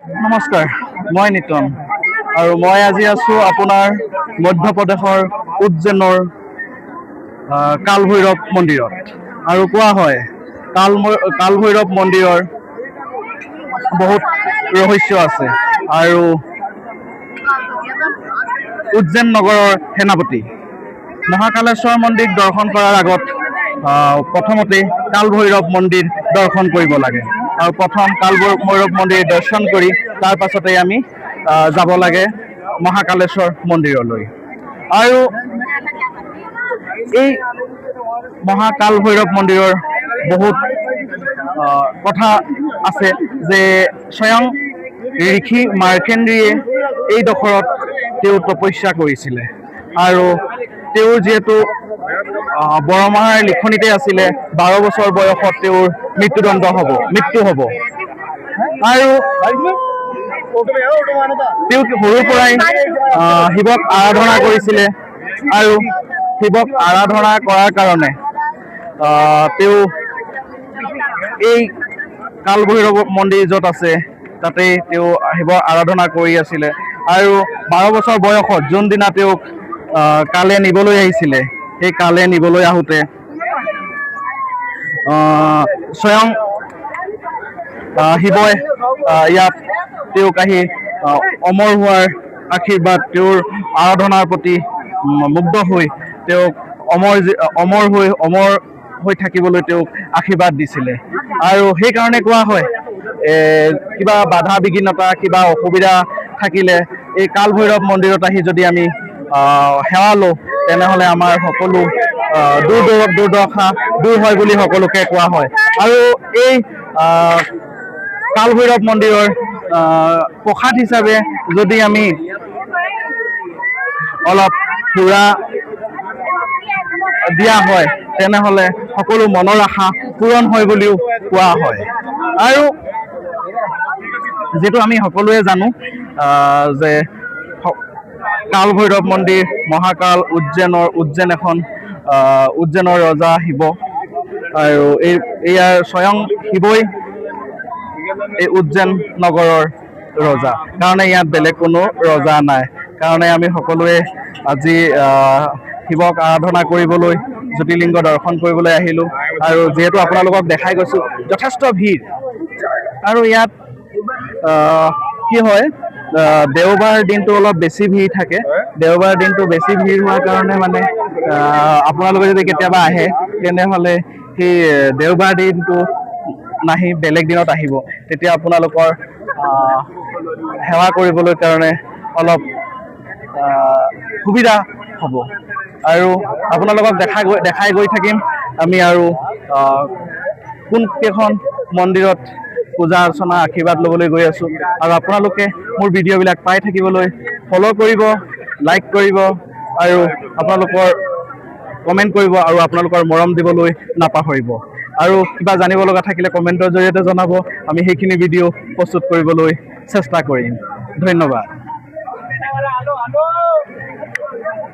নমস্কাৰ, মই নিতন আৰু মই আজি আছোঁ আপোনাৰ মধ্যপ্ৰদেশৰ উজ্জৈনৰ কালভৈৰৱ মন্দিৰত। আৰু কোৱা হয় কালভৈৰৱ মন্দিৰৰ বহুত ৰহস্য আছে। আৰু উজ্জৈন নগৰৰ সেনাপতি মহাকালেশ্বৰ মন্দিৰ দৰ্শন কৰাৰ আগত প্ৰথমতে কালভৈৰৱ মন্দিৰ দৰ্শন কৰিব লাগে। আৰু প্ৰথম কালভৈৰৱ মন্দিৰ দৰ্শন কৰি তাৰ পাছতে আমি যাব লাগে মহাকালেশ্বৰ মন্দিৰলৈ। আৰু এই মহাকালভৈৰৱ মন্দিৰৰ বহুত কথা আছে যে স্বয়ং ঋষি মাৰ্কেন্দ্ৰীয়ে এই ডোখৰত তেওঁ তপস্যা কৰিছিলে। আৰু তেওঁৰ যিহেতু বৰমাৰ লিখনিতে আছিলে 12 বছৰ বয়সত তেওঁৰ মৃত্যু হ'ব। আৰু তেওঁ সৰুৰ পৰাই শিৱক আৰাধনা কৰিছিলে। আৰু শিৱক আৰাধনা কৰাৰ কাৰণে তেওঁ এই কালভৈৰৱ মন্দিৰ য'ত আছে তাতে তেওঁ শিৱৰ আৰাধনা কৰি আছিলে। আৰু 12 বছৰ বয়সত যোনদিনা তেওঁক কালে নিবলৈ আহিছিলে, সেই কালে নিবলৈ আহোঁতে স্বয়ং শিৱই ইয়াত তেওঁক আহি অমৰ হোৱাৰ আশীৰ্বাদ, তেওঁৰ আৰাধনাৰ প্ৰতি মুগ্ধ হৈ তেওঁক অমৰ হৈ থাকিবলৈ তেওঁক আশীৰ্বাদ দিছিলে। আৰু সেইকাৰণে কোৱা হয় কিবা বাধা বিঘিনতা, কিবা অসুবিধা থাকিলে এই কালভৈৰৱ মন্দিৰত আহি যদি আমি সেৱা লওঁ তেনেহ'লে আমাৰ সকলো দুৰ্দশা দূৰ হয় বুলি সকলোকে কোৱা হয়। আৰু এই কালভৈৰৱ মন্দিৰৰ প্ৰসাদ হিচাপে যদি আমি অলপ সুৰা দিয়া হয় তেনেহ'লে সকলো মনৰ আশা পূৰণ হয় বুলিও কোৱা হয়। আৰু যিটো আমি সকলোৱে জানো যে কালভৈৰৱ মন্দিৰ মহাকাল উজ্জৈন এখন উজ্জৈনৰ ৰজা শিৱ। আৰু ইয়াৰ স্বয়ং শিৱই এই উজ্জৈন নগৰৰ ৰজা, কাৰণে ইয়াত বেলেগ কোনো ৰজা নাই। কাৰণে আমি সকলোৱে আজি শিৱক আৰাধনা কৰিবলৈ জ্যোতিৰ্লিংগ দৰ্শন কৰিবলৈ আহিলোঁ। আৰু যিহেতু আপোনালোকক দেখাই গৈছোঁ যথেষ্ট ভিৰ। আৰু ইয়াত কি হয়, দেওবাৰ দিনটো অলপ বেছি ভিৰ থাকে। দেওবাৰ দিনটো বেছি ভিৰ হোৱাৰ কাৰণে মানে আপোনালোকে যদি কেতিয়াবা আহে তেনেহ'লে সেই দেওবাৰ দিনটো নাহি বেলেগ দিনত আহিব, তেতিয়া আপোনালোকৰ সেৱা কৰিবলৈ কাৰণে অলপ সুবিধা হ'ব। আৰু আপোনালোকক দেখাই গৈ থাকিম আমি আৰু কোনকেইখন মন্দিৰত পূজা অৰ্চনা আশীৰ্বাদ ল'বলৈ গৈ আছোঁ। আৰু আপোনালোকে মোৰ ভিডিঅ'বিলাক পাই থাকিবলৈ ফ'ল' কৰিব, লাইক কৰিব আৰু আপোনালোকৰ কমেণ্ট কৰিব আৰু আপোনালোকৰ মৰম দিবলৈ নাপাহৰিব। আৰু কিবা জানিব লগা থাকিলে কমেণ্টৰ জৰিয়তে জনাব, আমি সেইখিনি ভিডিঅ' প্ৰস্তুত কৰিবলৈ চেষ্টা কৰিম। ধন্যবাদ।